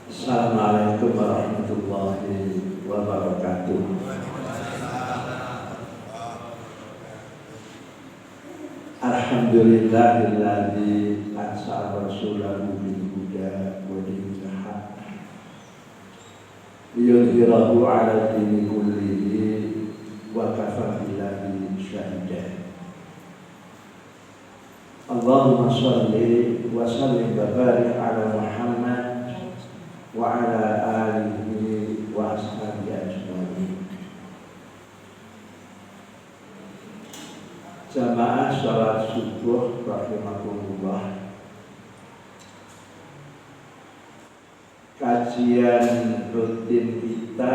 Assalamualaikum warahmatullahi wabarakatuh. Alhamdulillahilladzi arsala rasulahu bil huda wa dinil haq liyudhhirahu 'ala dini kullihi wa kafaa billahi shahida. Allahumma shalli wa sallim wa barik 'ala Muhammad wa ala alihi wa ashabihi ajma'in. Jamaah salat subuh rahimakumullah. Kajian rutin kita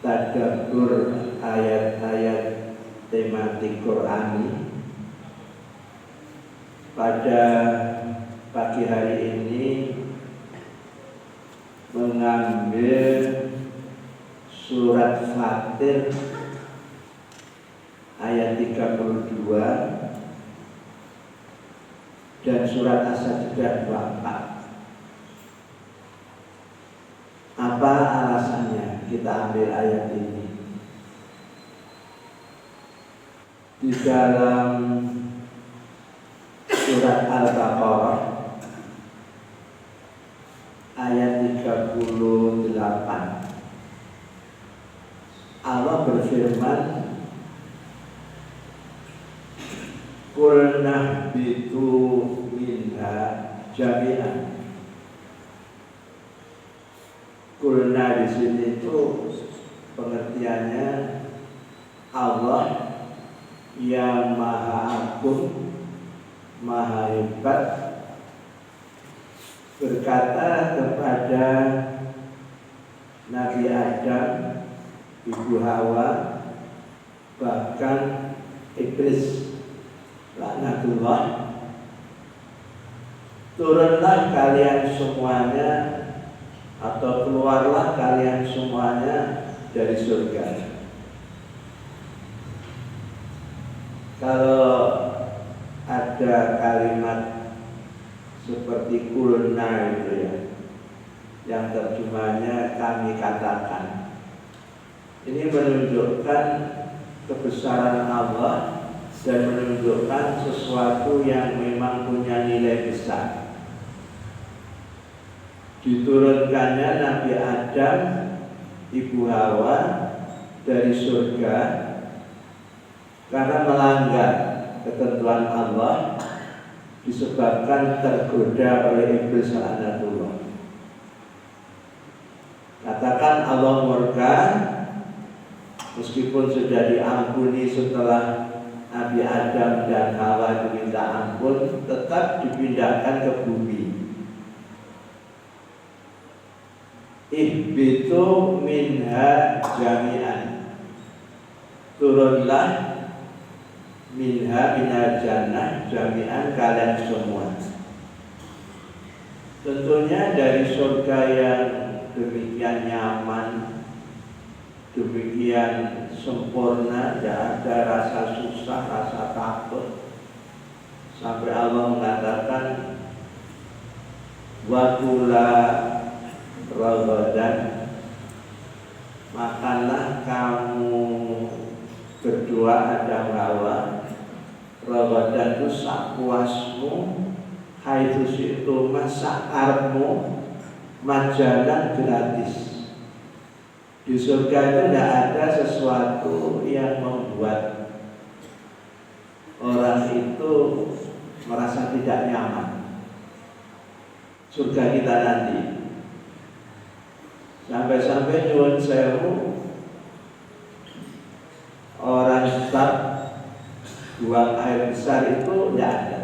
tadabbur ayat-ayat tematik Qur'ani pada pagi hari ini mengambil surat Fatir ayat 32 dan surat As-Sajdah 24. Apa alasannya kita ambil ayat ini? Di dalam surat Al-Baqarah ayat 38 Allah berfirman, qulna bitu minha jami'an. Qulna di sini itu pengertiannya Allah yang maha agung, maha hebat berkata kepada Nabi Adam, Ibu Hawa, bahkan Iblis laknatullah, turunlah kalian semuanya atau keluarlah kalian semuanya dari surga. Kalau ada kalimat seperti kulna itu ya, yang terjemahnya kami katakan, ini menunjukkan kebesaran Allah dan menunjukkan sesuatu yang memang punya nilai besar. Diturunkannya Nabi Adam, Ibu Hawa dari surga karena melanggar ketentuan Allah, disebabkan tergoda oleh iblis laknatullah. Katakan Allah murka, meskipun sudah diampuni setelah Nabi Adam dan Hawa diminta ampun, tetap dipindahkan ke bumi. Ihbitu minha jami'an, turunlah minha minal jannah jami'an, kalian semua. Tentunya dari surga yang demikian nyaman, demikian sempurna, tidak ada rasa susah, rasa takut, sampai Allah mengatakan wa kula ragadan, makanlah kamu berdua Adam Hawa, ragadan itu sapuasmu, haitsu itu masakarmu, majalah gratis. Di surga itu tidak ada sesuatu yang membuat orang itu merasa tidak nyaman. Surga kita nanti, sampai-sampai nyuwun sewu, orang start buang air besar itu tidak ada.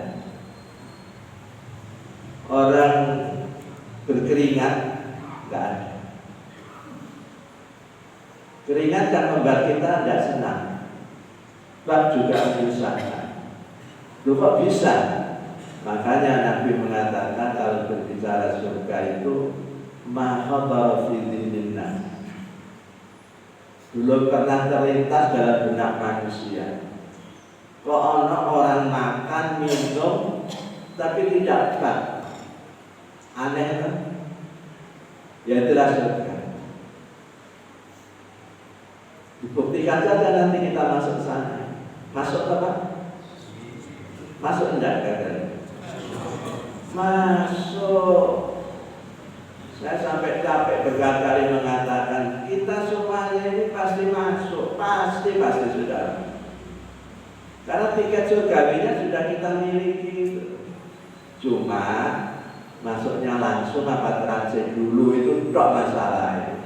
Orang berkeringat tidak ada. Keringat kan membuat kita tidak senang, sebab juga menyusahkan. Loh kok bisa? Makanya Nabi mengatakan kalau berbicara surga itu mahadar fi dinillah, belum pernah terlintas dalam benak manusia. Kok orang makan minum tapi tidak fat, aneh kan? Ya itulah surga. Dibuktikan saja nanti kita masuk sana. Masuk apa? Masuk enggak katanya? Masuk. Saya sampai capek berkali-kali mengatakan kita semuanya ini pasti masuk, pasti sudah. Karena tiket surgawinya sudah kita miliki. Cuma masuknya langsung apa transit dulu itu tidak masalah.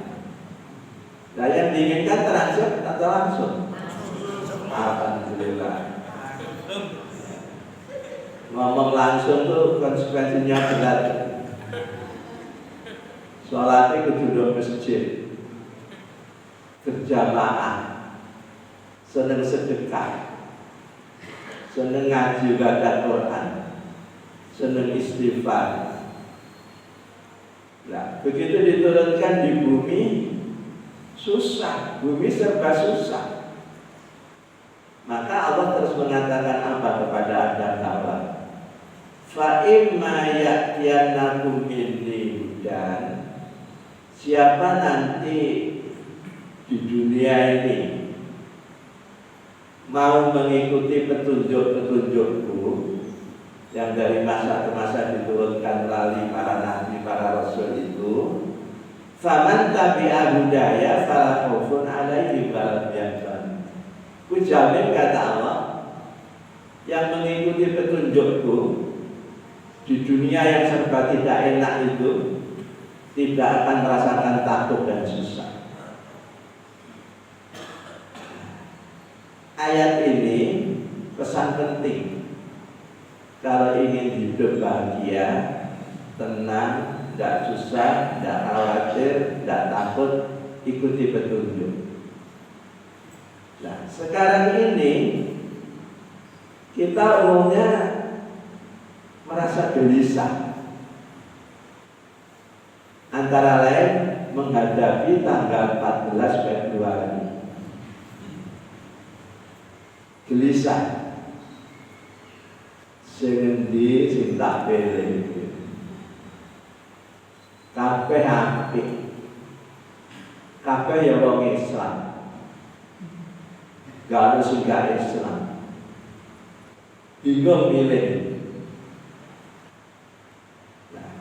Nah yang diinginkan transit atau langsung? Alhamdulillah. Ngomong langsung tuh konsekuensinya berat. Sholatnya ke duduk masjid, berjamaah, seneng sedekah, seneng ngaji baca Quran, seneng istighfar. Nah, begitu diturunkan di bumi, susah, bumi serba susah. Maka Allah terus mengatakan apa kepada Adam dan Hawa? Fa imma ya'tiyanakum minni hudan. Siapa nanti di dunia ini mau mengikuti petunjuk-petunjukku yang dari masa ke masa diturunkan melalui para nabi, para rasul itu, faman tabi'a hudaya fala khaufun 'alaihim wa lahum yahzanun. Ku jamin kata Allah, yang mengikuti petunjukku di dunia yang serba tidak enak itu tidak akan merasakan takut dan susah. Ayat ini pesan penting. Kalau ingin hidup bahagia, tenang, tidak susah, tidak khawatir, tidak takut, ikuti petunjuk. Nah, sekarang ini kita umumnya merasa gelisah. Antara lain menghadapi tanggal 14 Februari. Gelisah. Sing endi sing tak pilih. Kabeh apik. Kabeh ya wong Islam. Gak ada sing gak Islam. Bingung milih.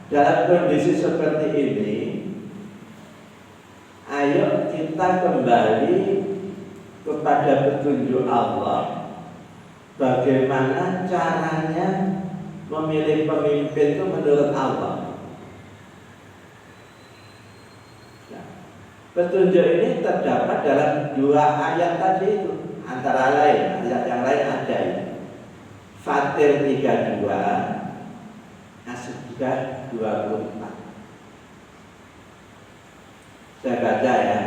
Dalam kondisi seperti ini, ayo kita kembali kepada petunjuk Allah. Bagaimana caranya memilih pemimpin itu menurut Allah. Nah, petunjuk ini terdapat dalam dua ayat tadi itu. Antara lain, ayat yang lain ada ini. Fatir 32, As-Sajdah 24. Saya baca ya.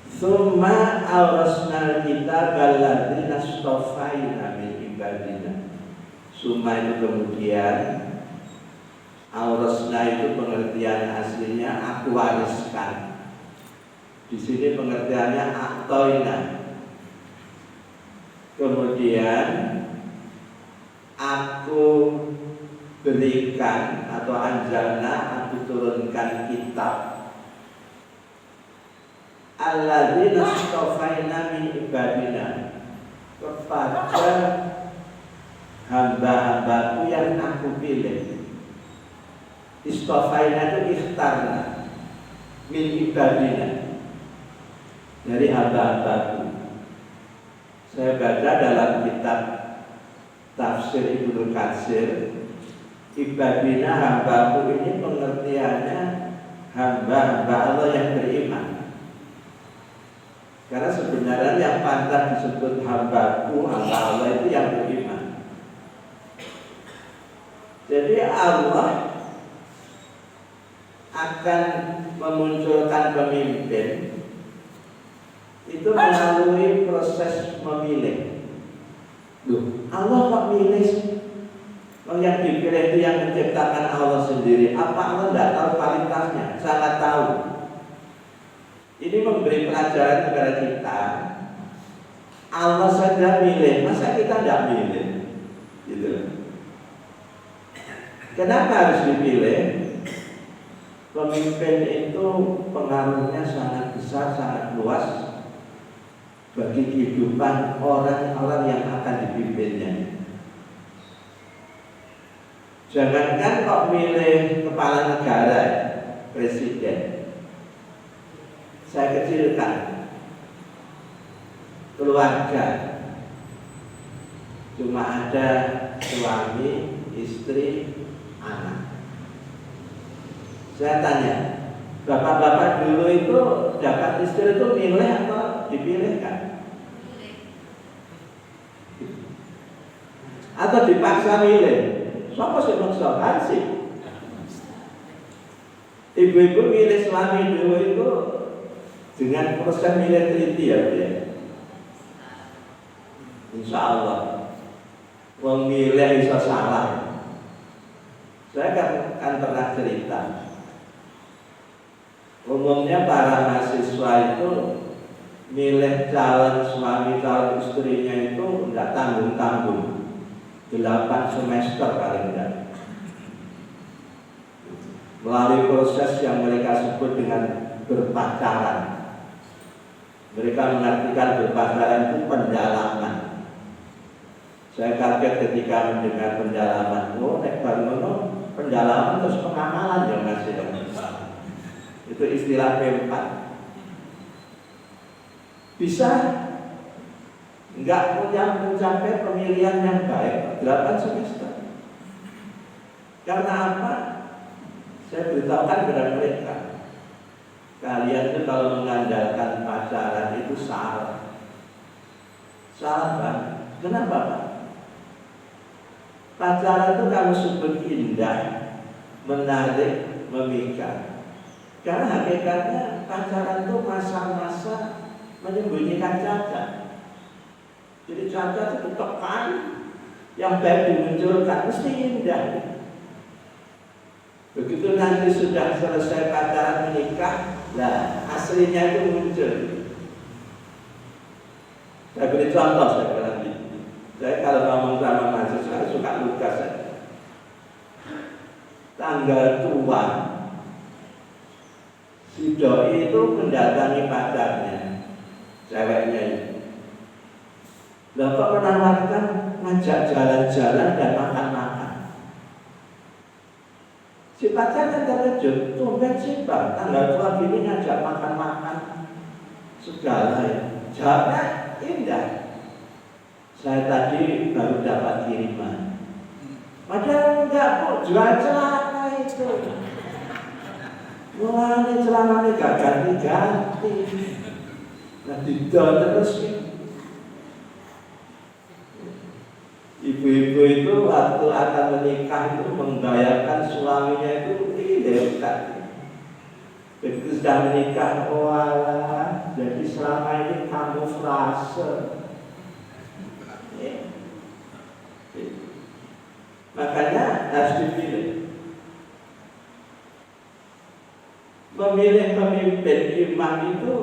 Summa awrasnal kitab alladzina astafaina min ibadina. Summa itu kemudian, awrasna itu pengertian aslinya aku wariskan. Di sini pengertiannya aktoina. Kemudian aku berikan atau anjalna, aku turunkan kitab alladzina astafaina min ibadina, kepada hamba-hambaku yang aku pilih. Istafaina itu ikhtarna min ibadina, dari hamba-hambaku. Saya baca dalam kitab Tafsir Ibnu Katsir, ibadina hambaku ini pengertiannya hamba-hamba Allah yang beriman. Karena sebenarnya yang pantas disebut hambaku, hamba Allah itu yang beriman. Jadi Allah akan memunculkan pemimpin itu melalui proses memilih. Loh, Allah kok milih sih? Yang dipilih itu yang menciptakan Allah sendiri. Apa Allah tidak tahu kualitasnya? Sangat tahu. Ini memberi pelajaran kepada kita. Allah saja milih, masa kita tidak milih? Gitu. Kenapa harus dipilih? Pemimpin itu pengaruhnya sangat besar, sangat luas bagi kehidupan orang-orang yang akan dipimpinnya. Jangankan kok milih kepala negara, presiden. Saya kecilkan keluarga. Cuma ada suami, istri, anak. Saya tanya, bapak-bapak dulu itu dapat istri itu milih atau dipilihkan? Atau dipaksa milih? Siapa sih maksakan sih? Ibu-ibu milih suami dulu itu dengan proses milih teliti ya, ya. Insya Allah memilih bisa salah. Saya kan pernah cerita, umumnya para mahasiswa itu milih calon suami, calon istrinya itu enggak tanggung-tanggung, 8 semester paling enggak, melalui proses yang mereka sebut dengan berpacaran. Mereka mengartikan berpacaran itu pendalaman. Saya kaget ketika mendengar pendalaman. Oh, nek baru pendalaman terus pengamalan ya Mas ya. Itu istilah P4. Bisa enggak punya mencapai pemilihan yang baik 8 semester. Karena apa? Saya beritahukan kepada mereka, kalian itu kalau mengandalkan pacaran itu salah. Salah Pak. Kenapa Pak? Pacaran itu kamu sebut indah, menarik, memikat. Karena hakikatnya pacaran itu masa-masa menyembunyikan cacat. Jadi cacat itu tekan, yang baik dimunculkan mesti indah. Begitu nanti sudah selesai pacaran menikah, nah aslinya itu muncul. Saya beri contoh, saya bilang. Saya kalau ngomong sama mahasiswa suka luka saja. Tanggal tua, si doi itu mendatangi pacarnya, ceweknya itu. Lah kok menawarkan ngajak jalan-jalan dan makan-makan. Si pacar kan terkejut, tumben sih Pak, tanggal tua gini ngajak makan-makan segala ya. Jawabnya indah. Saya tadi baru dapat kiriman. Padahal enggak kok, jual celana itu. Mulai celananya gak ganti-ganti. Nah didol terus ya. Ibu-ibu itu waktu akan menikah itu membayarkan suaminya itu dekat. Begitu sudah menikah, walah, jadi selama ini kamuflase. Makanya harus dipilih. Memilih pemimpin imam itu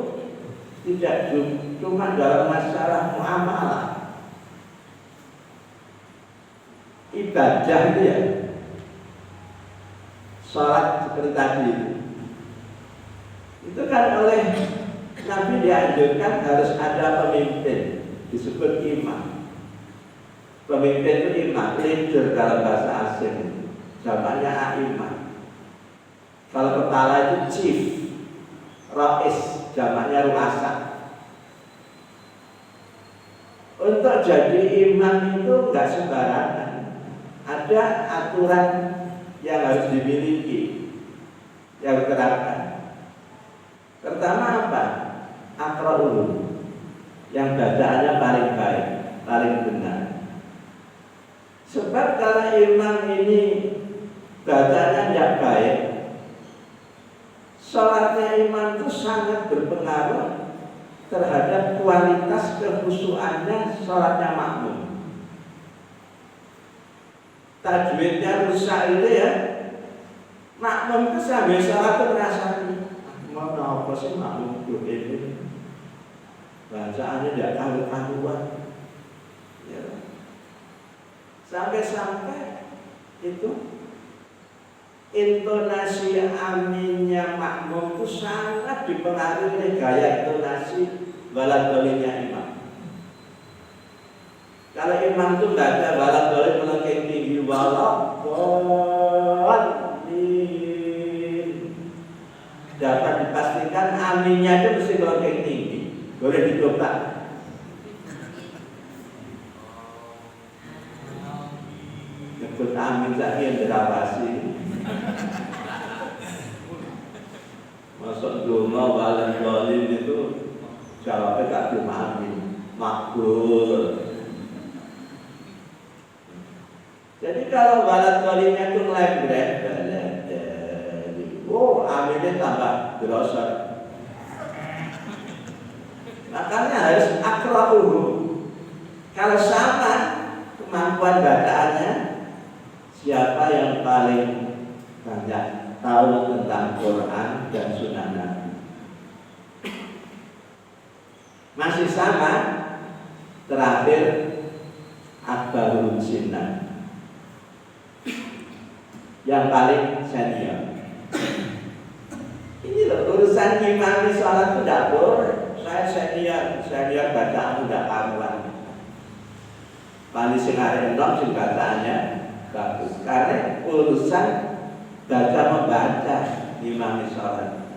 tidak cuma dalam masalah muamalah, ibadah itu ya. Sholat seperti tadi itu kan oleh Nabi dianjurkan harus ada pemimpin, disebut imam. Pemimpin itu imam, leader dalam bahasa asing, jawabannya a'imah. Kalau kepala itu chief, rais, jamaknya ruasa. Untuk jadi imam itu enggak sembarangan. Ada aturan yang harus dimiliki, yang diterapkan. Pertama apa? Aqra'ul, yang bacaannya paling baik, paling benar. Sebab kalau imam ini bacanya tidak baik, sholatnya imam itu sangat berpengaruh terhadap kualitas kekhusyuannya sholatnya makmum. Tajwidnya rusak itu ya, makmum itu sambil sholat itu merasa mana apa sih makmum ini, bacaannya tidak karu-karuan. Sampai-sampai itu intonasi aminnya makmum itu sangat dipengaruhi oleh gaya intonasi waladolinya imam. Kalau imam itu baca waladoli melengking tinggi waladolin, dapat dipastikan aminnya itu mesti melengking tinggi. Boleh dicoba. Nyebut amin lagi yang dirawasi. Masuk dungo waladolin itu jawabnya gak cuma amin, makbul. Jadi kalau waladolinya itu lembret, aminnya tambah grosor. Makanya harus akra'uhu. Kalau sama kemampuan bacaannya, siapa yang paling banyak tahu tentang Quran dan Sunnah Nabi? Masih sama, terakhir akbarul sinnah, yang paling senior. Ini loh urusan imam di sholat itu tidak boleh. Saya senior bacaan udah karuan. Paling singare enom sing bacaannya bagus. Karena urusan baca membaca imam di sholat.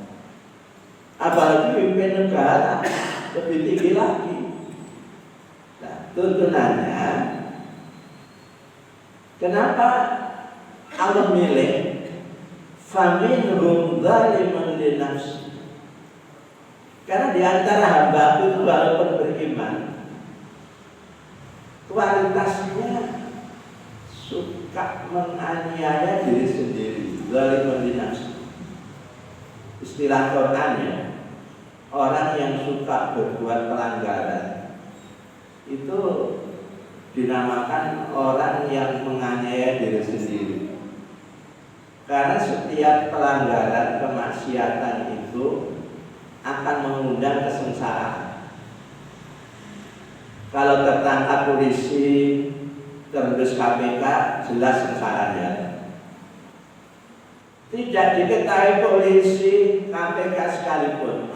Apalagi pimpin negara lebih tinggi lagi. Nah, tuntunannya kenapa Allah milih faminhum dzalimun linafsi? Karena di antara hamba itu walaupun beriman, kualitasnya suka menganiaya diri sendiri, dzalimun linafsi. Istilah Qur'annya, orang yang suka berbuat pelanggaran itu dinamakan orang yang menganiaya diri sendiri. Karena setiap pelanggaran kemaksiatan itu akan mengundang kesengsaraan. Kalau tertangkap polisi, terendus KPK, jelas sengsaranya. Tidak diketahui polisi, KPK sekalipun,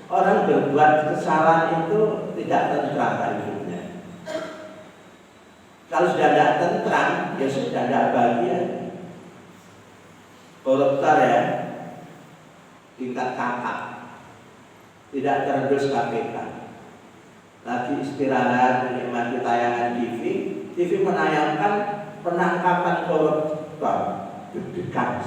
orang berbuat kesalahan itu tidak tentram hidupnya. Kalau sudah tidak tentram, ya sudah tidak bahagia. Koruptor ya, tingkat kakak, tidak terendus KPK, lagi istirahat menikmati tayangan TV menayangkan penangkapan koruptor, deg-degan.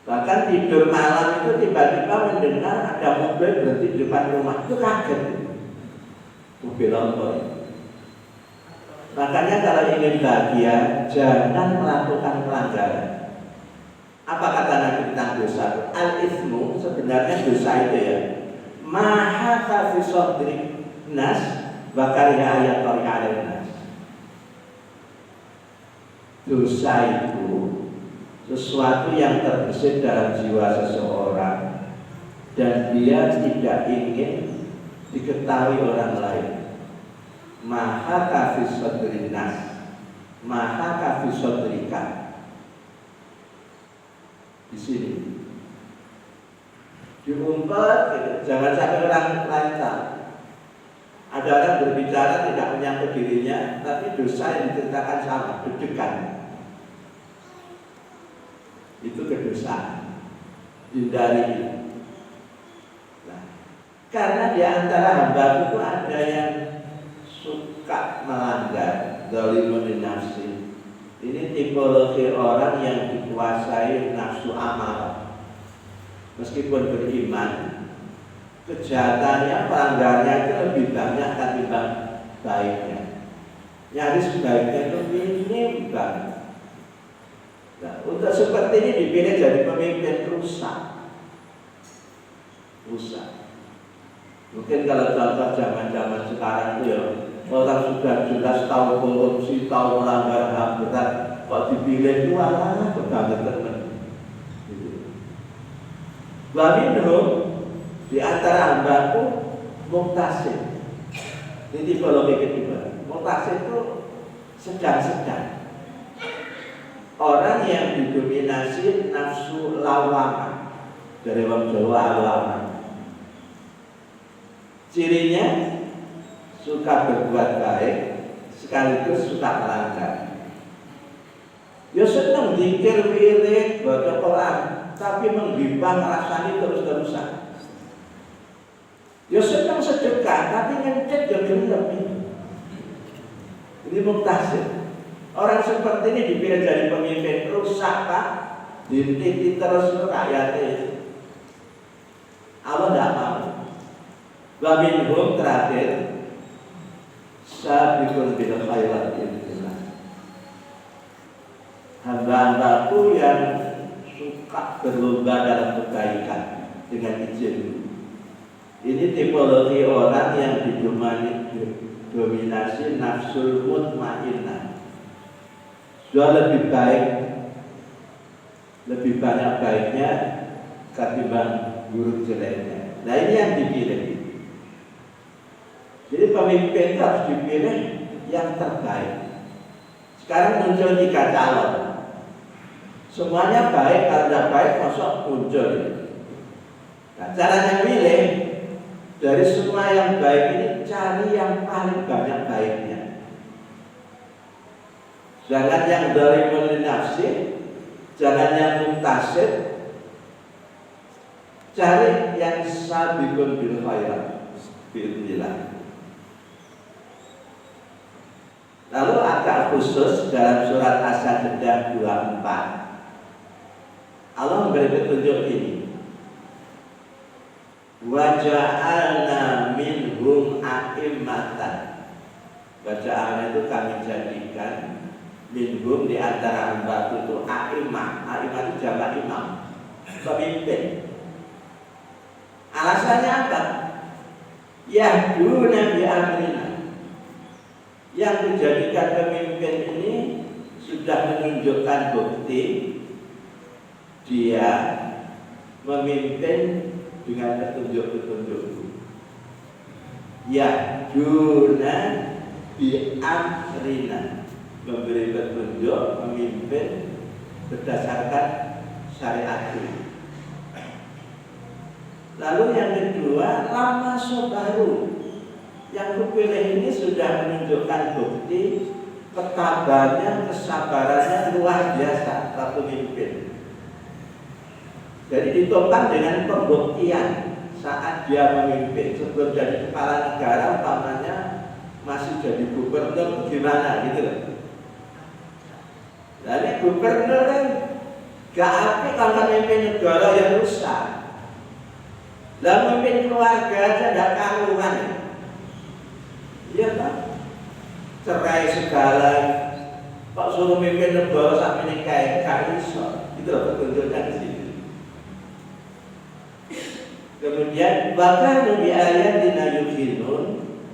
Bahkan tidur malam itu tiba-tiba mendengar ada mobil berhenti di depan rumah, itu kaget. Mobil lontong. Makanya kalau ingin bahagia, jangan melakukan pelanggaran. Apa kata Nabi tentang dosa? Al-ithmu, sebenarnya dosa itu ya, maha fi sodri nas bakariha ayat tori'alil nas. Dosa itu sesuatu yang terbesit dalam jiwa seseorang dan dia tidak ingin diketahui orang lain. Maha kafi sodri nas, maha kafi sodrika. Di sini diumpet gitu. Jangan sampai orang lain tahu. Ada orang berbicara tidak menyangkut dirinya, tapi dosa yang diceritakan sama, deg-degan. Itu kedosaan. Hindari. Nah, karena di antara hamba itu ada yang suka melanggar, dzalimun linafsi. Ini tipologi orang yang dikuasai nafsu amal. Meskipun beriman, kejahatannya, pelanggarnya itu lebih banyak ketimbang baiknya. Nyaris baiknya itu minim banget. Nah, untuk seperti ini dipilih jadi pemimpin rusak. Mungkin kalau contoh zaman-zaman sekarang itu ya, orang sudah jelas tahu korupsi, tahu melanggar HAM berat, kok dipilih itu alah kebangetan. Waminhum di antara hambaku muktasib. Ini tipologi kedua. Muktasib itu sedang-sedang. Orang yang didominasi nafsu lawaman, dari orang Jawa lawaman. Cirinya suka berbuat baik sekaligus suka melanggar. Ya senang zikir, wirid, baca Quran, tapi menggibah ngrasani terus-terusan. Ya senang sedekah, tapi ngencet ya gelem. Ini muktasib. Orang seperti ini dipilih jadi pemimpin rusak Pak, dititi terus rakyatnya. Allah tidak mau. Wa minhum terakhir sabiqun bil khairat bismillah. Hamba-hambaku yang suka berlomba dalam kebaikan dengan izin. Ini tipologi orang yang didominasi nafsul mutmainnah. Sudah lebih baik, lebih banyak baiknya ketimbang buruk jeleknya. Nah ini yang dipilih. Jadi pemimpin itu harus dipilih yang terbaik. Sekarang muncul 3 calon. Semuanya baik, karena baik masuk muncul. Nah, caranya pilih dari semua yang baik ini cari yang paling banyak baiknya. Jangan yang dari nafsi, jangan yang muktasib, cari yang sabiqun bil khairat bi'idznillah. Lalu agak khusus dalam surat As-Sajdah 24, Allah memberi petunjuk ini. Wa ja'alna minhum a'immatan. Bacaan itu kami jadikan minhum di antara hamba itu a'immah. A'immah itu jamak imam, pemimpin. Alasannya apa? Yahduna bi amrina. Yang dijadikan pemimpin ini sudah menunjukkan bukti dia memimpin dengan petunjuk-petunjuk. Yahduna bi amrina, memberi petunjuk, memimpin berdasarkan syariat. Lalu yang kedua, lama sobaru. Yang kupilih ini sudah menunjukkan bukti ketabahannya, kesabarannya luar biasa para pemimpin. Jadi ditopang dengan pembuktian saat dia memimpin. Sebelum jadi kepala negara, umpamanya masih jadi gubernur, gimana gitu loh. Jadi gubernur kan gak apik kalau memimpin negara yang rusak. Lah memimpin keluarga aja gak karuan. Iya kan? Cerai segala, kok suruh memimpin negara sampai nikah gak iso. Itu loh petunjuknya di sini. Kemudian bahkan di ayat dinayukinun,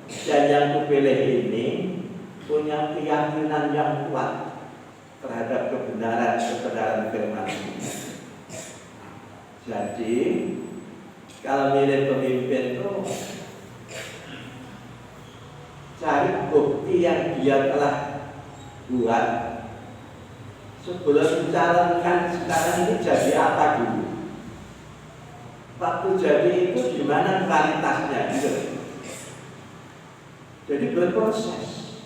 dan yang kupilih ini punya keyakinan yang kuat terhadap kebenaran firman. Jadi kalau milih pemimpin itu cari bukti yang dia telah buat sebelum mencalonkan sekarang ini jadi apa dulu. Waktu jadi itu gimana kualitasnya gitu. Jadi berproses.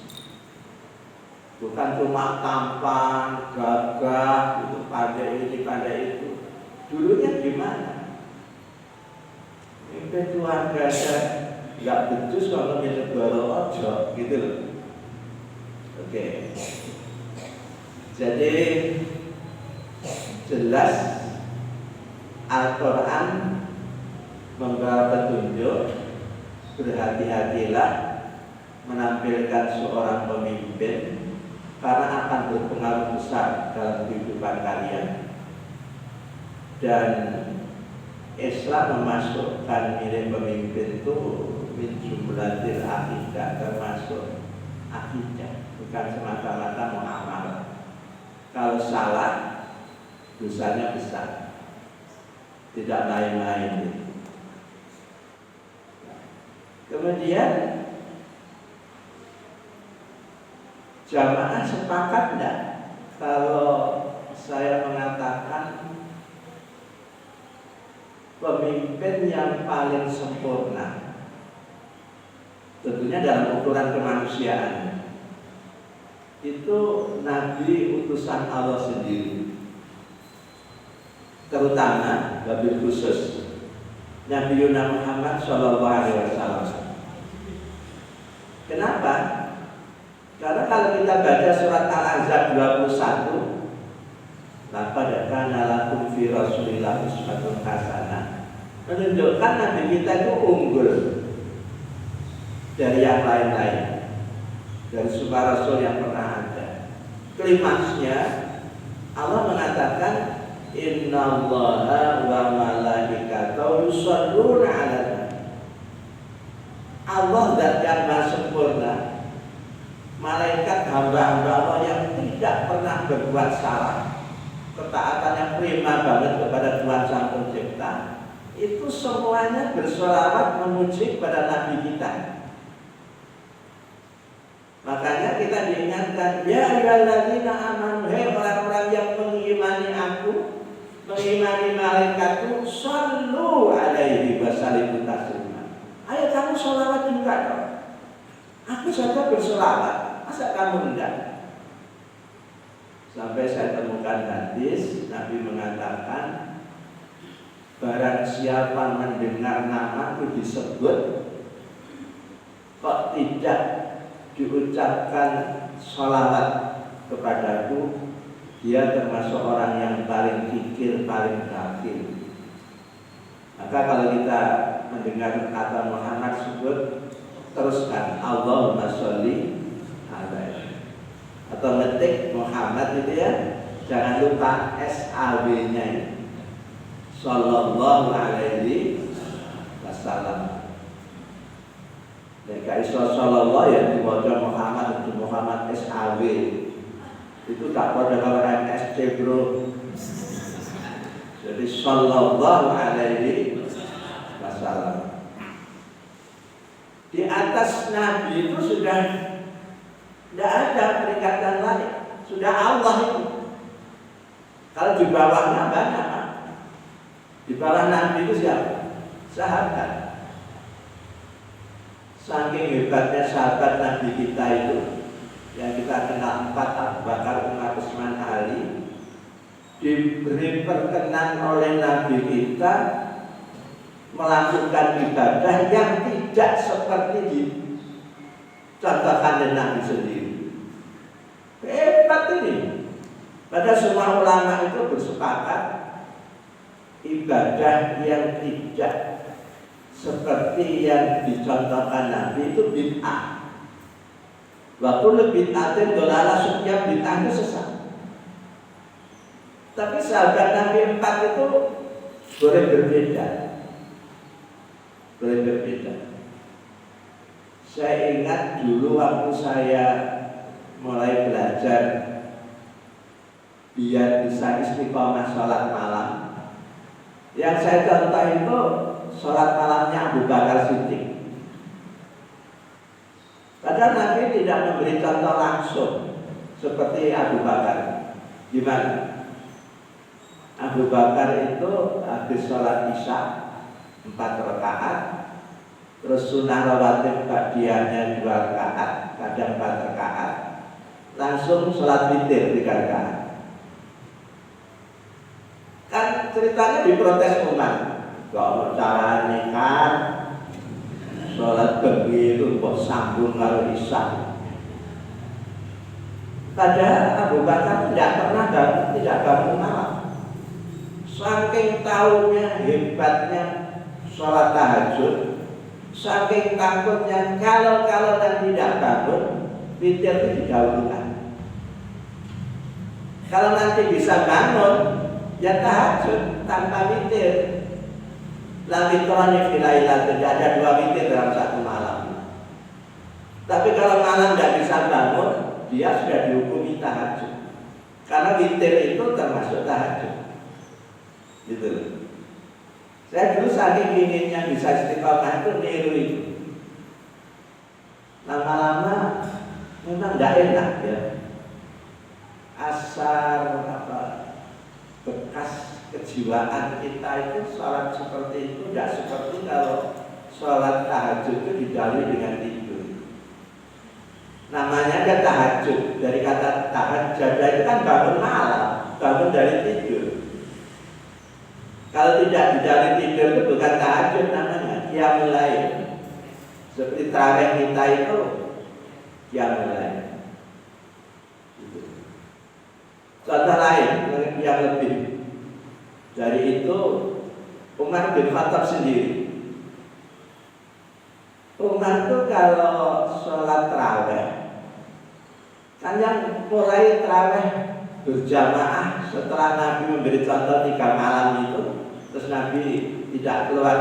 Bukan cuma tampan, gagah, itu pandai ini, pandai itu. Dulunya gimana? Mimpi keluarga nggak becus kalau milik baru ojo gitu loh. Oke. Jadi jelas Al-Quran membawa petunjuk, berhati-hatilah menampilkan seorang pemimpin karena akan berpengaruh besar dalam kehidupan kalian. Dan Islam memasukkan milih pemimpin itu min jumlatil akidah, termasuk akidah, bukan semata-mata muamalah. Kalau salah, dosanya besar, tidak main-main. Kemudian Jamaah sepakat enggak kalau saya mengatakan pemimpin yang paling sempurna, tentunya dalam ukuran kemanusiaan, itu Nabi utusan Allah sendiri, terutama wabil khusus Nabi Muhammad SAW. Kenapa? Karena kalau kita baca surat Al-Ahzab 21, laqad kana lakum fi Rasulillah uswatun hasanah, menunjukkan Nabi kita itu unggul dari yang lain-lain, dari semua Rasul yang pernah ada. Klimaksnya Allah mengatakan innallaha wa malaikatahu yusholluna 'alan nabi. Allah zat yang maha sempurna, malaikat hamba-hamba Allah yang tidak pernah berbuat salah, ketaatannya prima banget kepada Tuhan Sang Pencipta, itu semuanya bersolawat memuji kepada Nabi kita. Makanya kita diingatkan, ya ayyuhalladzina amanu, hei orang-orang yang mengimani aku, mengimani malaikatku, shallu alaihi wa sallimu taslima. Ayo kamu sholawat juga dong. Aku saja bersolawat, masa kamu enggak? Sampai saya temukan hadis Nabi mengatakan, barang siapa mendengar namaku disebut kok tidak diucapkan sholawat kepadaku, dia termasuk orang yang paling kikir, paling kafir. Maka kalau kita mendengar kata Muhammad sebut, teruskan Allahumma sholli alaihi, atau ngetik Muhammad itu ya, jangan lupa SAW-nya ini, sallallahu alaihi wasallam. Jika iso sallallahu ya dibaca Muhammad, itu Muhammad SAW. Itu tak pada kalau MSC bro. Jadi sallallahu alaihi wasallam. Di atas Nabi itu sudah tidak ada peringatan lain, sudah Allah itu. Kalau di bawahnya banyak, di bawah Nabi itu siapa? Sahabat. Saking hebatnya sahabat Nabi kita itu, yang kita kenal 4, Abu Bakar, Umar, Utsman, Ali, diberi perkenan oleh Nabi kita melakukan ibadah yang tidak seperti dicontohkan oleh Nabi sendiri. Hebat ini. Padahal semua ulama itu bersepakat ibadah yang tidak seperti yang dicontohkan Nabi itu bid'ah. Wa kullu bid'atin dhalalah, setiap bid'ah itu sesat. Tapi sahabat Nabi 4 itu boleh berbeda. Boleh berbeda. Saya ingat dulu waktu saya mulai belajar biar bisa istiqomah sholat malam, yang saya contoh itu sholat malamnya Abu Bakar Siddiq. Padahal Nabi tidak memberi contoh langsung seperti Abu Bakar. Gimana? Abu Bakar itu habis sholat Isya 4 rakaat, terus sunnah rawatib ba'diyahnya 2 rakaat, kadang 4 rakaat, langsung sholat witir 3 rakaat. Kan ceritanya diprotes umat, kok cara nikah sholat begitu kok sambung kalau Isya. Padahal Abu Bakar tidak bangun malam. Saking tahunya hebatnya sholat tahajud, saking takutnya kalau dan tidak bangun, witir itu didahulukan. Kalau nanti bisa bangun, ya tahajud tanpa witir. La witrani fil lailah, tidak ada 2 witir dalam 1 malam. Tapi kalau malam tidak bisa bangun, dia sudah dihukumi tahajud. Karena witir itu termasuk tahajud. Gitu. Saya dulu saking inginnya bisa istiqomah itu niru itu. Lama-lama memang tidak enak ya. Asar bekas kejiwaan kita itu sholat seperti itu tidak seperti kalau sholat tahajud itu didalui dengan tidur. Namanya ada tahajud, dari kata tahajud itu kan bangun malam, bangun dari tidur. Kalau tidak didalui tidur itu bukan tahajud namanya, qiyamul lail. Seperti tarawih kita itu qiyamul lail. Contoh lain yang lebih dari itu, Umar bin Khattab sendiri. Umar itu kalau sholat tarawih, kan yang mulai tarawih berjamaah setelah Nabi memberi contoh 3 malam itu, terus Nabi tidak keluar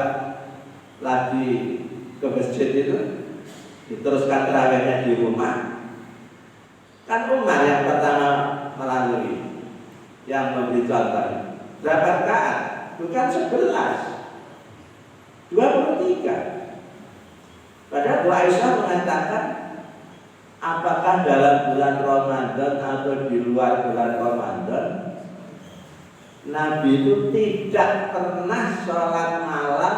lagi ke masjid itu, diteruskan tarawihnya di rumah. Kan Umar yang pertama melalui, yang memberi contoh. Berapa rakaat? Bukan 11, 23. Padahal Bu Aisyah mengatakan, apakah dalam bulan Ramadan atau di luar bulan Ramadan, Nabi itu tidak pernah sholat malam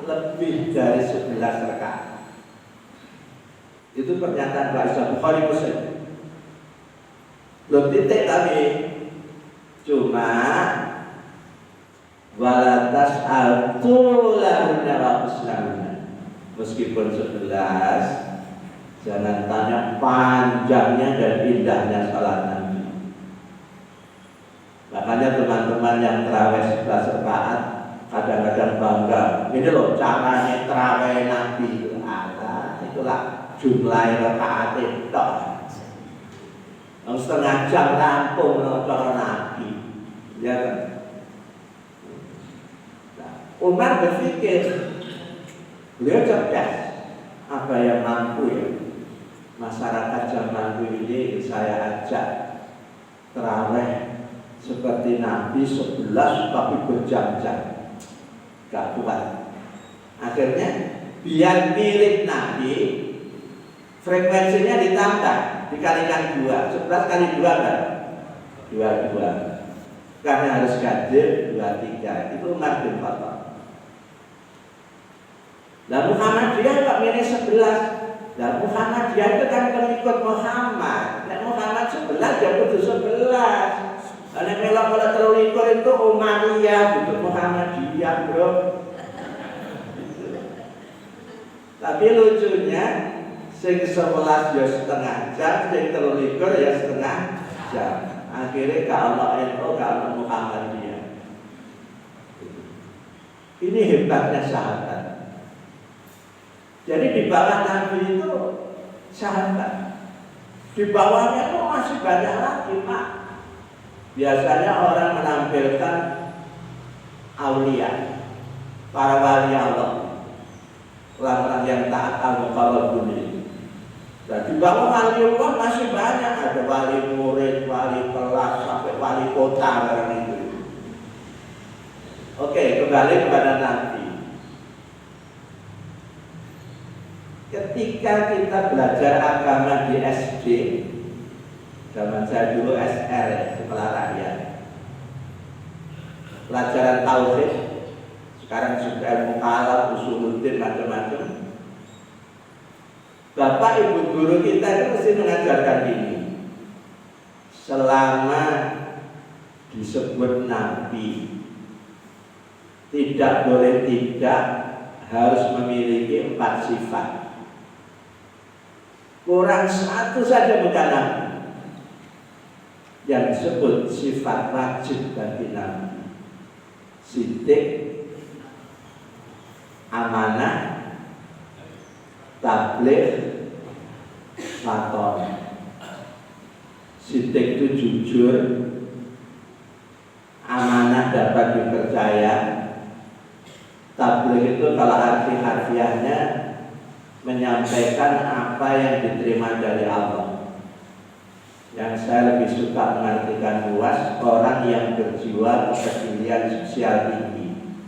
lebih dari 11 rakaat. Itu pernyataan Bu Aisyah, Bukhari Muslim. Belum titik tapi cuma walatas al-tulahunna wa uslahunna. Meskipun 11, jangan tanya panjangnya dan indahnya salat Nabi. Makanya teman-teman yang terawih 11 rakaat kadang-kadang bangga. Ini loh caranya terawih Nabi itu ada. Itulah jumlah rakaat itu. Setengah jam rampung cara Nabi. Ya kan? Umar berpikir, beliau cerdas, apa yang mampu ya masyarakat zaman ini saya ajak terawih seperti Nabi 11 tapi berjam-jam, gak kuat. Akhirnya biar mirip Nabi, frekuensinya ditambah, dikalikan 2, 11 kali 2 kan? 22. Karena harus ganjil 23. Itu Umar bin Khattab. Nah Muhammadiyah kok milih 11. Nah Muhammadiyah itu kan pengikut Muhammad. Nah Muhammad 11 ya kudu 11. Nah melok-melok terlikur itu Umayyah, bukan Muhammadiyah bro. Tapi lucunya sing 11 ya setengah jam, sing terlikur ya setengah jam. Akhirnya kalau NU, kalau Muhammadiyah. Ini hebatnya sahabat. Jadi di bawah Nabi itu sahabat, di bawahnya itu masih banyak lagi Pak. Biasanya orang menampilkan aulia, para wali Allah, orang-orang yang taat al-muqarrabun ini. Dan di bawah wali Allah masih banyak, ada wali murid, wali kelas, sampai wali kota barang itu. Oke, kembali kepada Nabi. Ketika kita belajar agama di SD, zaman saya dulu SR, sekolah rakyat, pelajaran tauhid, sekarang sudah ilmu kalam, usuluddin, macam-macam. Bapak ibu guru kita itu mesti mengajarkan ini. Selama disebut Nabi, tidak boleh tidak harus memiliki 4 sifat. Kurang 1 saja bukan Nabi yang disebut sifat wajib bagi Nabi: siddiq, amanah, tabligh, faton. Siddiq itu jujur, amanah dapat dipercaya, tabligh itu kalau arti harfiahnya menyampaikan apa yang diterima dari Allah. Yang saya lebih suka mengartikan luas, orang yang berjiwa kepedulian sosial tinggi,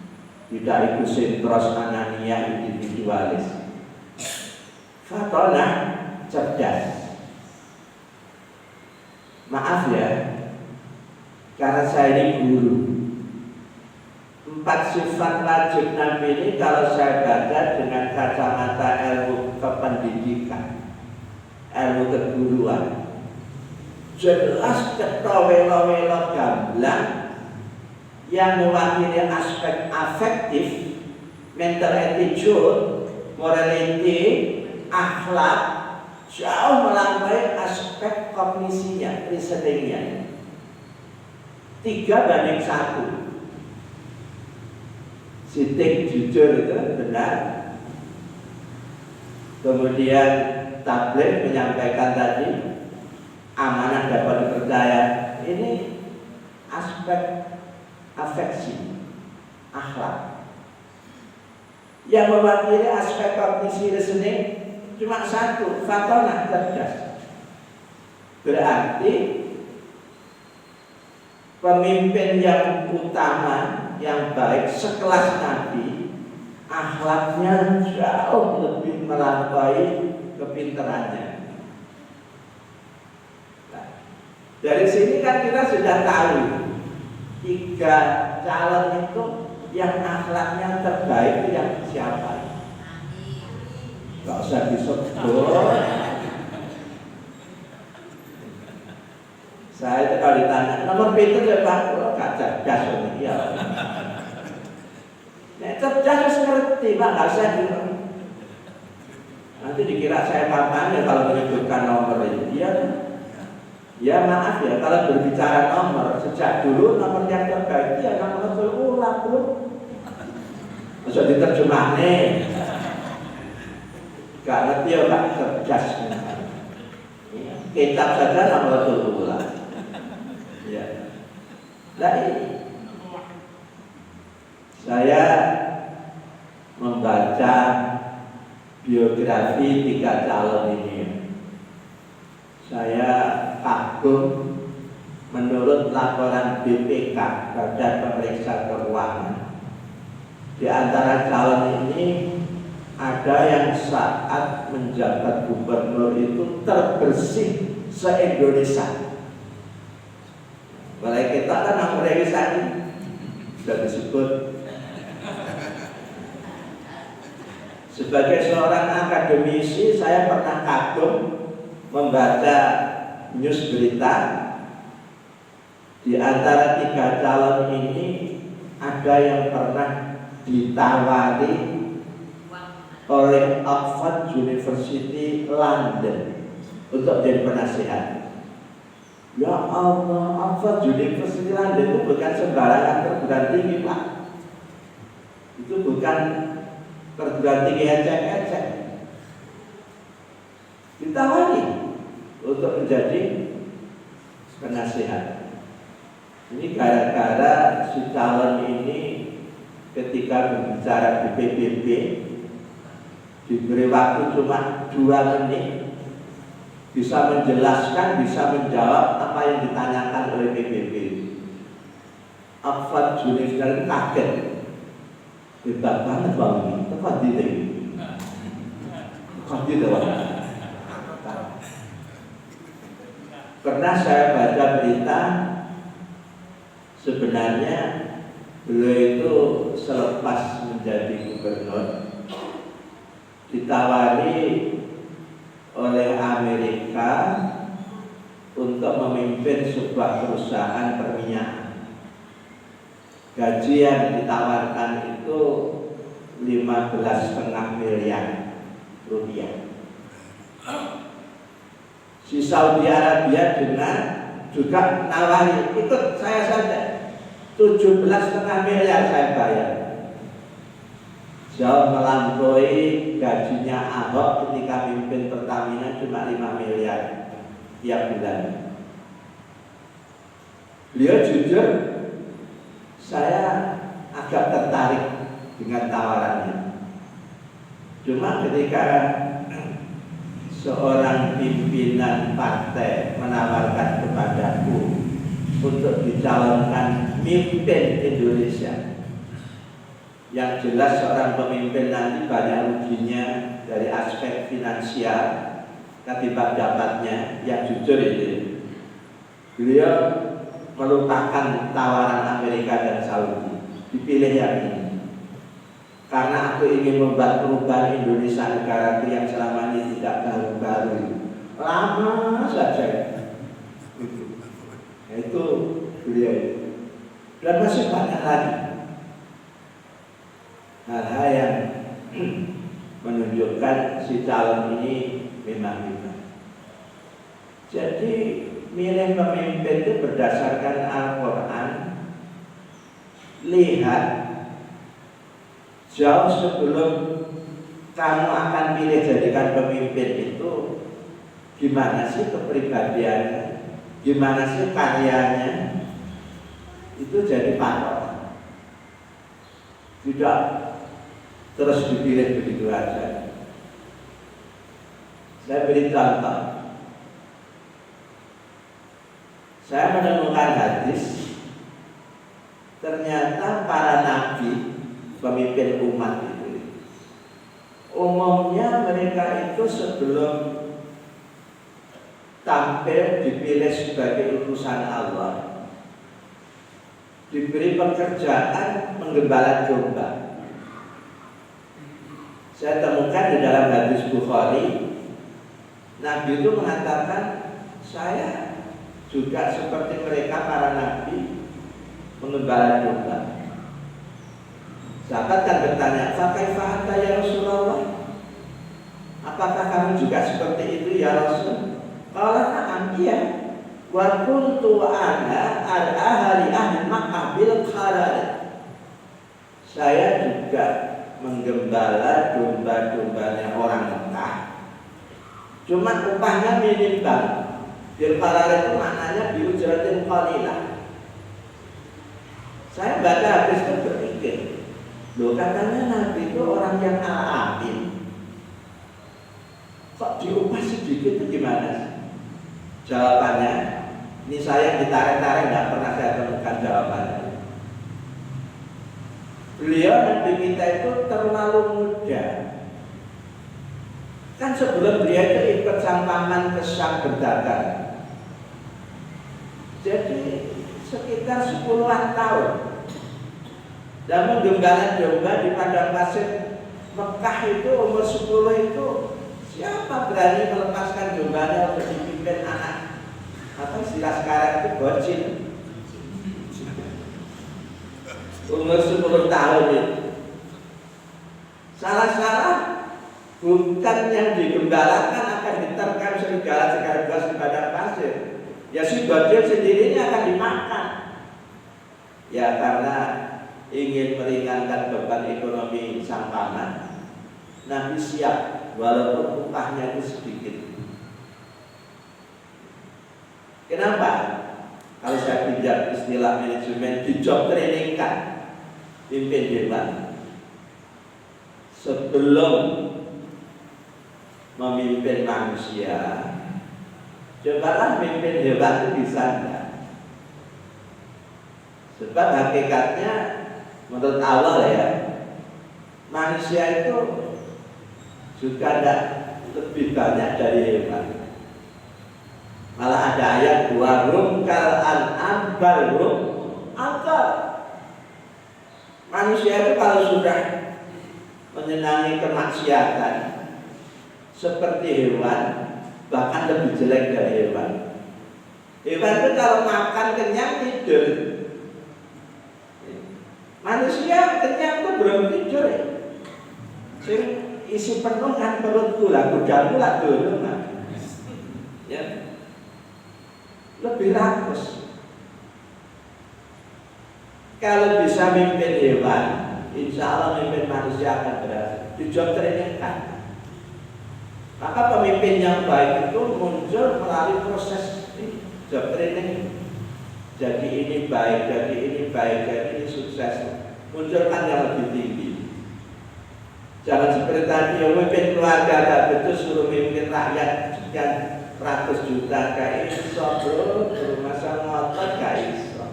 tidak egosentros, anania, individualis. Fatonah, cerdas. Maaf ya, karena saya ini guru. 4 sifat wajib Nabi ini kalau saya baca dengan kacamata ilmu kependidikan, ilmu keguruan, jelas ketowelo-welo gamblang yang mewakili aspek afektif, mental attitude, morality, akhlak, jauh melampaui aspek kognisinya, reasoningnya. 3:1. Sidik jujur itu benar. Kemudian tabligh menyampaikan tadi amanah dapat dipercaya. Ini aspek afeksi, akhlak. Yang mewakili aspek kognisi reasoning cuma 1, fatona, cerdas. Berarti pemimpin yang utama, yang baik sekelas Nabi, akhlaknya jauh lebih melampaui kepintarannya. Nah, dari sini kan kita sudah tahu 3 calon itu yang akhlaknya terbaik itu yang siapa? Gak usah disebut. Saya itu kalau ditanya nomor pinter ya Pak, kalau gak cerdas ini ya. Nek cerdas harus ngerti Pak, gak usah bilang. Nanti dikira saya kapan ya kalau menyebutkan nomor itu. Ya maaf ya, kalau berbicara nomor sejak dulu nomor yang terbaik ya nomor berulang bro. Maksud diterjemah nih. Gak ngerti ya Pak, cerdas. Kitab saja nomor berulang. Ya. Nah ini saya membaca biografi 3 calon ini. Saya kagum menurut laporan BPK, Badan Pemeriksa Keuangan. Di antara calon ini ada yang saat menjabat gubernur itu terbersih se-Indonesia. Mulai kita kan nomor realisasi sudah disebut. Sebagai seorang akademisi, saya pernah kagum membaca news berita. Di antara 3 calon ini ada yang pernah ditawari oleh Oxford University London untuk jadi penasihat. Ya Allah, Oxford University London itu bukan sembarangan perguruan tinggi Pak. Itu bukan perguruan tinggi ecek-ecek. Ditawari untuk menjadi penasihat. Ini gara-gara si calon ini ketika berbicara di PBB diberi waktu cuma 2 menit, bisa menjelaskan, bisa menjawab apa yang ditanyakan oleh PBB. Oxford University kaget, hebat banget Bang ini, tepat di sini. Tepat di bawah. Pernah saya baca berita, sebenarnya beliau itu selepas menjadi gubernur ditawari oleh Amerika untuk memimpin sebuah perusahaan perminyakan. Gaji yang ditawarkan itu 15,5 miliar rupiah. Si Saudi Arabia juga nawari, ikut saya saja, 17,5 miliar saya bayar. Jauh melampaui gajinya Ahok ketika mimpin Pertamina cuma 5 miliar tiap bulan. Beliau jujur, saya agak tertarik dengan tawarannya. Cuma ketika seorang pimpinan partai menawarkan kepadaku untuk dicalonkan mimpin Indonesia, yang jelas seorang pemimpin nanti banyak ruginya dari aspek finansial ketimbang dapatnya, yang jujur itu. Beliau melupakan tawaran Amerika dan Saudi, dipilih yang ini. Karena aku ingin membuat perubahan Indonesia, negaraku yang selama ini tidak baru-baru, lama saja. Itu beliau. Dan masih banyak lagi hal-hal yang menunjukkan si calon ini memang hebat. Jadi milih pemimpin itu berdasarkan Al-Quran. Lihat jauh sebelum kamu akan pilih jadikan pemimpin itu, gimana sih kepribadiannya, gimana sih karyanya, itu jadi patokan. Tidak terus dipilih begitu aja. Saya beri contoh. Saya menemukan hadis, ternyata para nabi, pemimpin umat itu, umumnya mereka itu sebelum tampil dipilih sebagai utusan Allah, diberi pekerjaan menggembala domba. Saya temukan di dalam hadis Bukhari, Nabi itu mengatakan, saya juga seperti mereka para nabi menggembala domba. Sahabat kan bertanya, "Fakaifa anta ya Rasulullah? Apakah kamu juga seperti itu ya Rasul?" Qala na'am, iya. Wa kuntu ana al-ahli ahli Makkah bil khalal. Saya juga menggembala domba-dombanya orang Mekah. Cuma upahnya minim banget. Bil khalal itu maknanya biujratin qalilah. Saya baca hadis itu berpikir, loh katanya Nabi itu orang yang al-amin, kok diupah sedikit itu gimana? Jawabannya, ini saya ditarik-tarik, tidak pernah saya temukan jawabannya. Beliau Nabi kita itu terlalu muda. Kan sebelum beliau itu ikut sang paman ke Syam berdagang. Jadi sekitar 10-an tahun. Dan menggembala domba di padang pasir Mekah itu umur 10 itu, siapa berani melepaskan dombanya untuk dipimpin anak? Apa istilah sekarang itu bocil. Umur 10 tahun itu. Salah-salah bukan yang digembalakan akan diterkam serigala sekaligus di padang pasir. Ya si bocil sendirinya akan dimakan. Ya karena ingin meringankan beban ekonomi sang paman, Nabi siap walaupun upahnya itu sedikit. Kenapa? Kalau saya pinjam istilah manajemen, di job training kan pimpin hebat. Sebelum memimpin manusia, cobalah mimpin hebat itu bisa enggak? Sebab hakikatnya menurut Allah ya, manusia itu juga tidak lebih banyak dari hewan. Malah ada ayat wa rum kal an'am bal rum akal. Manusia itu kalau sudah menyenangi kemaksiatan seperti hewan, bahkan lebih jelek dari hewan. Hewan itu kalau makan kenyang tidur. Manusia kenyang itu belum tidur. Sing isi penuh kan perutku lah, kudamu lah dulu lah. Ya. Lebih rakus. Kalau bisa mimpin hewan, insya Allah mimpin manusia akan berhasil. Di job training kan. Maka pemimpin yang baik itu muncul melalui proses job training. Jadi ini baik, jadi ini baik, jadi ini sukses. Munculkan yang lebih tinggi. Jangan seperti tadi yang memimpin keluarga tak betul suruh mimpin rakyat sekian ratus juta kayak iso bro, berumah motor kayak iso.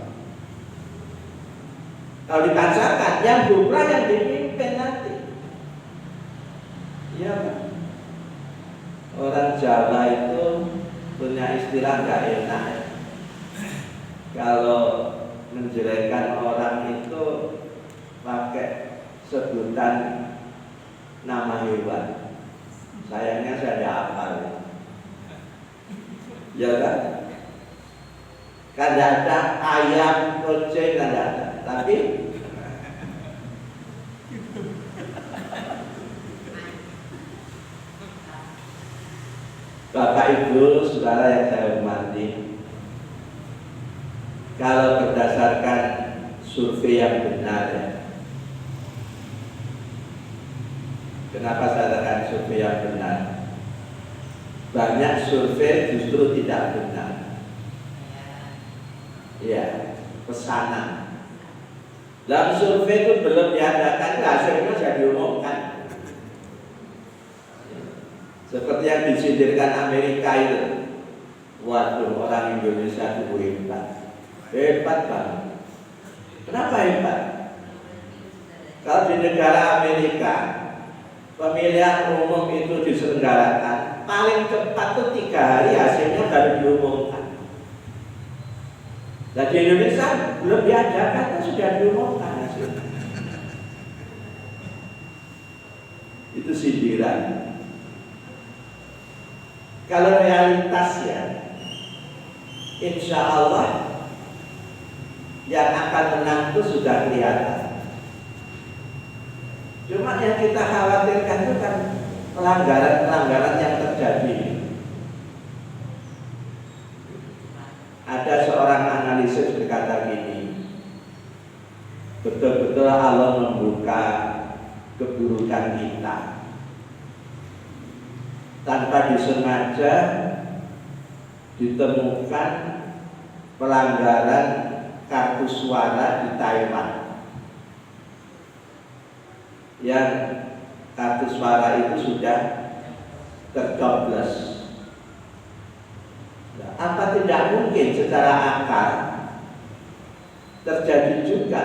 Kalau dipaksakan, yang bukan yang dipimpin nanti. Iya kan? Orang Jawa itu punya istilah gak enak. kalau menjelekkan orang itu pakai sebutan nama hewan. Sayangnya saya tidak hafal. Ya kan? Kan ada ayam, kucing, kan ada. Tapi Bapak Ibu, saudara yang saya hormati, kalau berdasarkan survei yang benar ya, kenapa saya katakan survei yang benar? Banyak survei justru tidak benar. Ya, pesanan. Dalam survei itu belum diadakan, hasilnya sudah diumumkan. Seperti yang disindirkan Amerika itu. Waduh, orang Indonesia itu hebat. Hebat banget. Kenapa hebat? Kalau di negara Amerika pemilihan umum itu diselenggarakan, paling cepat itu 3 hari hasilnya baru diumumkan. Dan di Indonesia belum diadakan, sudah diumumkan hasilnya. Itu sindiran. Kalau realitasnya, insya Allah yang akan menang itu sudah kelihatan. Cuma yang kita khawatirkan itu kan pelanggaran-pelanggaran yang terjadi. Ada seorang analisis berkata gini, betul-betul Allah membuka keburukan kita tanpa disengaja ditemukan pelanggaran kartu suara di Taiwan yang kartu suara itu sudah tercoblos. Nah, apa tidak mungkin secara akal terjadi juga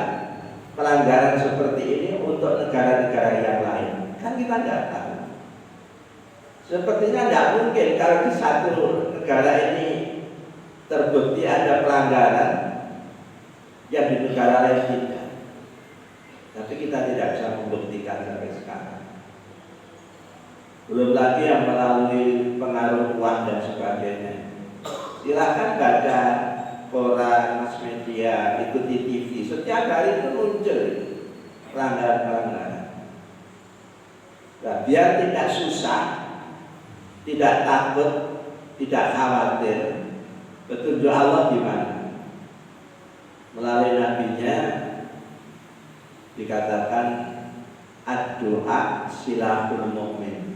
pelanggaran seperti ini untuk negara-negara yang lain? Kan kita tidak tahu. Sepertinya tidak mungkin kalau di satu negara ini terbukti ada pelanggaran yang di negara lain tidak. Tapi kita tidak bisa membuktikan sampai sekarang. Belum lagi yang melalui pengaruh uang dan sebagainya. Silakan baca koran, mass media, ikuti TV. Setiap hari itu muncul pelanggaran-pelanggaran. Nah, biar tidak susah, tidak takut, tidak khawatir, petunjuk Allah gimana? Melalui nabinya dikatakan ad-doa silahul mu'min.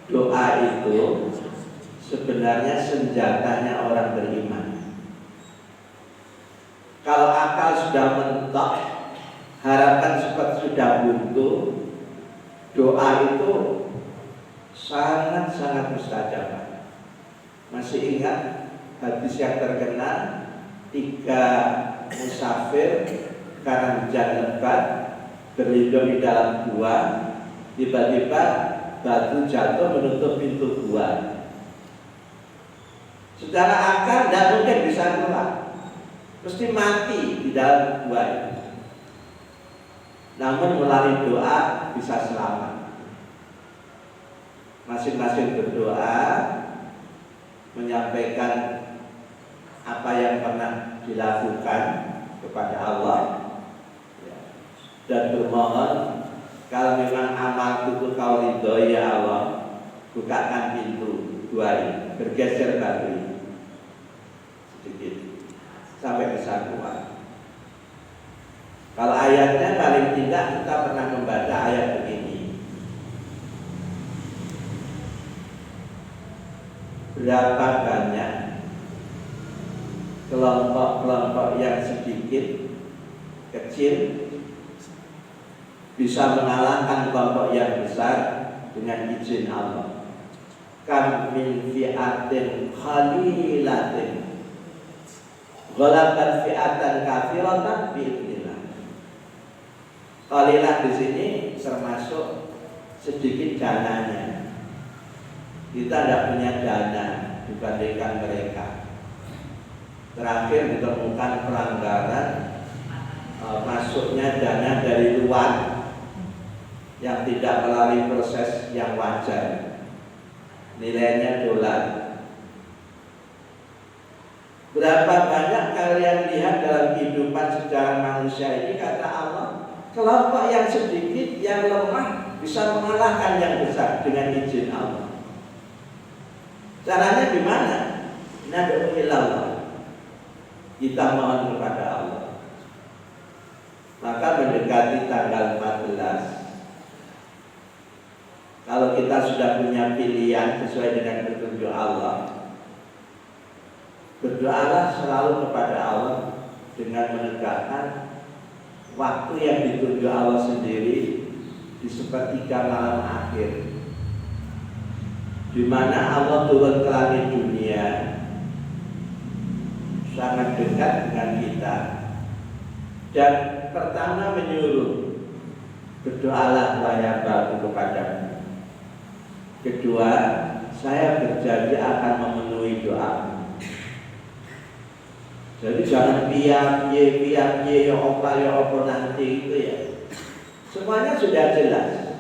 Doa itu sebenarnya senjatanya orang beriman. Kalau akal sudah mentok, harapan seperti sudah buntu, doa itu sangat-sangat mustajab. Masih ingat hadis yang terkenal 3 musafir karena hujan lebat berlindung di dalam gua, tiba-tiba batu jatuh menutup pintu gua. Secara akal tidak mungkin bisa keluar, mesti mati di dalam gua. Namun melalui doa bisa selamat. Masing-masing berdoa, menyampaikan apa yang pernah dilakukan kepada Allah, dan bermohon kalau memang amal itu kau ridhoi ya Allah, bukakan pintu gua ini, bergeser batu ini sedikit sampai bisa keluar. Kalau ayatnya paling tidak kita pernah membaca ayat begini, berapa banyak kelompok-kelompok yang sedikit kecil bisa mengalahkan kelompok yang besar dengan izin Allah. Kam min fi'atin khalilatin ghalabat fi'atan kafiratan bi'idznillah. Khalilah di sini termasuk sedikit dananya. Kita tidak punya dana dibandingkan mereka. terakhir ditemukan pelanggaran masuknya dana dari luar yang tidak melalui proses yang wajar, nilainya dolar. Berapa banyak kalian lihat dalam kehidupan secara manusia ini, kata Allah, kelompok yang sedikit, yang lemah bisa mengalahkan yang besar dengan izin Allah. Caranya gimana? Nad'u ilallah, kita mohon kepada Allah. Maka mendekati tanggal 14, kalau kita sudah punya pilihan sesuai dengan petunjuk Allah, berdoalah selalu kepada Allah dengan menegakkan waktu yang ditunjuk Allah sendiri di sepertiga malam akhir, di mana Allah turun ke langit dunia, sangat dekat dengan kita, dan pertama menyuruh, berdoalah wahai hambaku kepadamu. Kedua, saya berjanji akan memenuhi doamu. Jadi jangan piam ye ya apa nanti itu ya. Semuanya sudah jelas.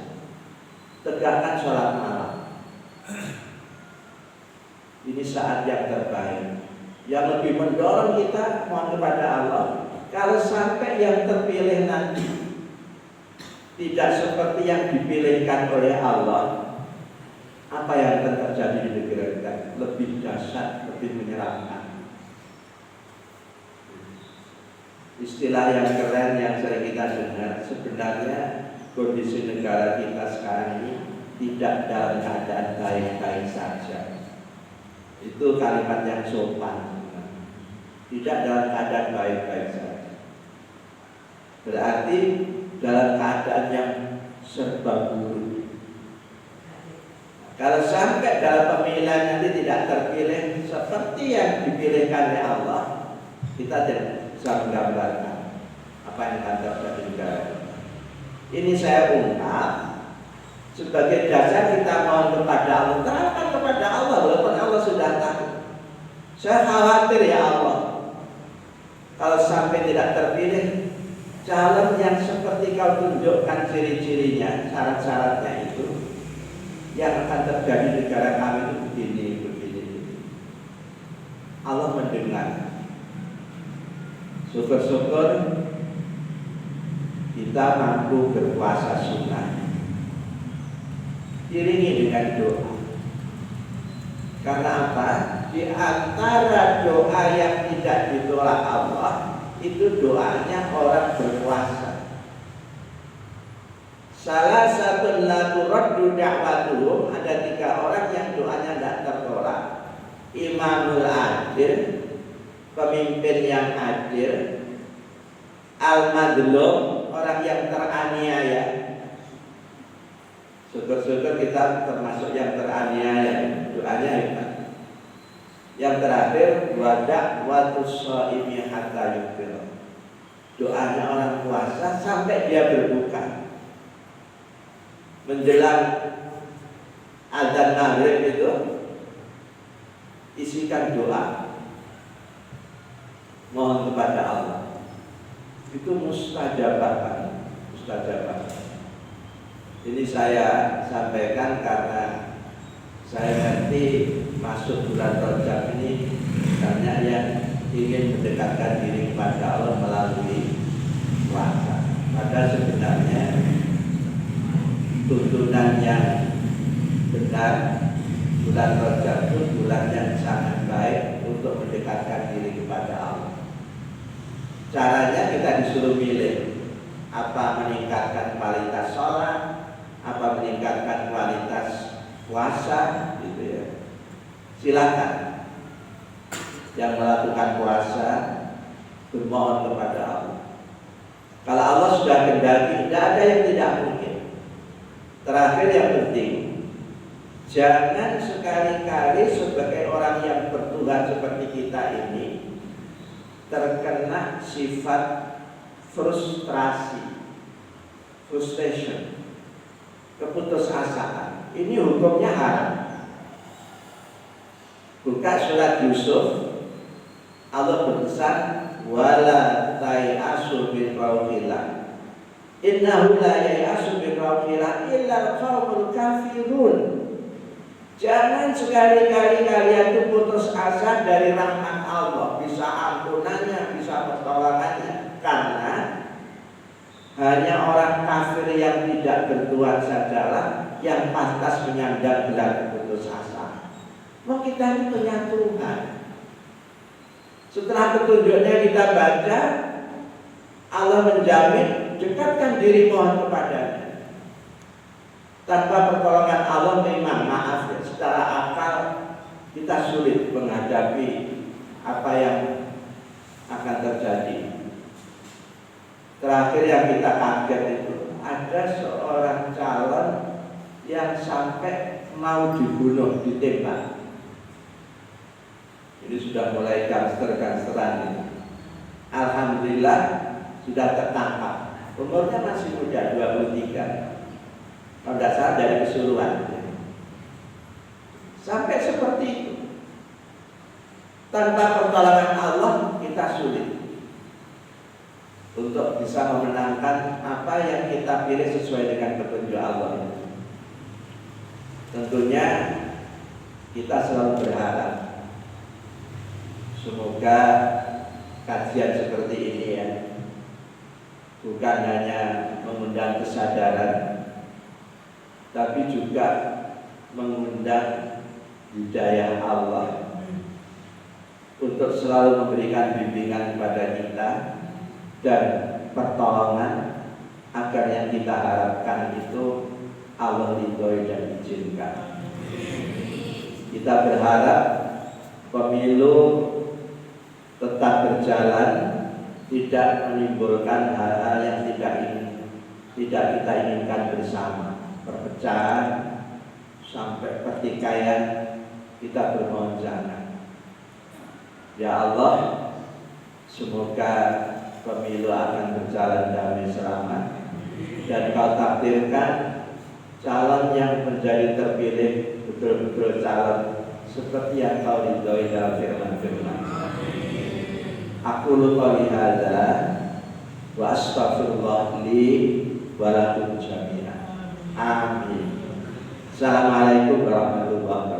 Tegakkan sholat malam. Ini saat yang terbaik, yang lebih mendorong kita mohon kepada Allah. Kalau sampai yang terpilih nanti tidak seperti yang dipilihkan oleh Allah, apa yang akan terjadi di negara kita? Lebih dahsyat, lebih menyeramkan. Istilah yang keren yang sering kita dengar, sebenarnya kondisi negara kita sekarang ini tidak dalam keadaan baik-baik saja. Itu kalimat yang sopan. Tidak dalam keadaan baik-baik saja, berarti dalam keadaan yang serba buruk. Kalau sampai dalam pemilihan nanti tidak terpilih seperti yang dipilihkan oleh Allah, kita tidak bisa menggambarkan apa yang akan terjadi di negara. Ini saya ungkap sebagai dasar kita mohon kepada Allah. Terangkan kepada Allah walaupun Allah sudah tahu. Saya khawatir ya Allah, kalau sampai tidak terpilih calon yang seperti kau tunjukkan ciri-cirinya, syarat-syaratnya itu, yang akan terjadi di negara kami itu begini. Allah mendengar. Syukur-syukur kita mampu berpuasa sunnah, iringi dengan doa. Karena apa? Di antara doa yang tidak ditolak Allah, itu doanya orang berpuasa. Salah satu lagu raddu da'watuhum, ada 3 orang yang doanya tidak tertolak. Imamul adil, pemimpin yang adil. Al-madlum, orang yang teraniaya. Syukur-syukur kita termasuk yang teraniaya, doanya hebat. Yang terakhir, wada'watus shaimi hatta yuftir, doanya orang puasa sampai dia berbuka. Menjelang azan maghrib itu isikan doa, mohon kepada Allah. Itu mustajabah. Ini saya sampaikan karena saya nanti masuk bulan Rajab ini banyak yang ingin mendekatkan diri kepada Allah melalui puasa. Padahal sebenarnya tuntunan yang benar, bulan Rajab itu bulan yang sangat baik untuk mendekatkan diri kepada Allah. Caranya kita disuruh milih, apa meningkatkan kualitas sholat, apa meningkatkan kualitas puasa, gitu ya. Silakan yang melakukan puasa bermohon kepada Allah. Kalau Allah sudah kehendaki, tidak ada yang tidak mungkin. Terakhir yang penting, jangan sekali-kali sebagai orang yang bertuhan seperti kita ini terkena sifat frustration, keputusasaan. Ini hukumnya haram. Buka surat Yusuf Allah berpesan, wala tayasu min rauhillah. Innahu la yayasu min rauhillah illa al-qaumul kafirun. Jangan sekali-kali kalian itu putus asa dari rahmat Allah, bisa ampunannya, bisa pertolongannya, karena hanya orang kafir yang tidak bertuhan sajalah yang pantas menyandang gelar putus asa. Mau kita ini punya Tuhan. Setelah petunjuknya kita baca, Allah menjamin dekatkan diri mohon kepadanya. Tanpa pertolongan Allah memang maaf ya, secara akal kita sulit menghadapi apa yang akan terjadi. Terakhir yang kita kaget itu ada seorang calon yang sampai mau dibunuh, ditembak. Ini sudah mulai gangster-gangsteran ini. Alhamdulillah sudah tertangkap. Umurnya masih muda, 23. Kalau tidak salah dari kesuruhan. Sampai seperti itu. Tanpa pertolongan Allah kita sulit untuk bisa memenangkan apa yang kita pilih sesuai dengan petunjuk Allah. Tentunya kita selalu berharap semoga kajian seperti ini ya bukan hanya mengundang kesadaran, tapi juga mengundang hidayah Allah untuk selalu memberikan bimbingan kepada kita dan pertolongan agar yang kita harapkan itu Allah ridhoi dan izinkan. Kita berharap pemilu tetap berjalan, tidak menimbulkan hal-hal yang tidak kita inginkan bersama, perpecahan sampai pertikaian. Kita bermohon jangan. Ya Allah, semoga pemilu akan berjalan damai selamat dan Kau takdirkan calon yang menjadi terpilih betul-betul calon seperti yang Kau ridhoi dalam firman-Firman. Aku lupa lihada wa astaghfirullah li wa lakum jami'an. Amin. Assalamualaikum warahmatullahi wabarakatuh.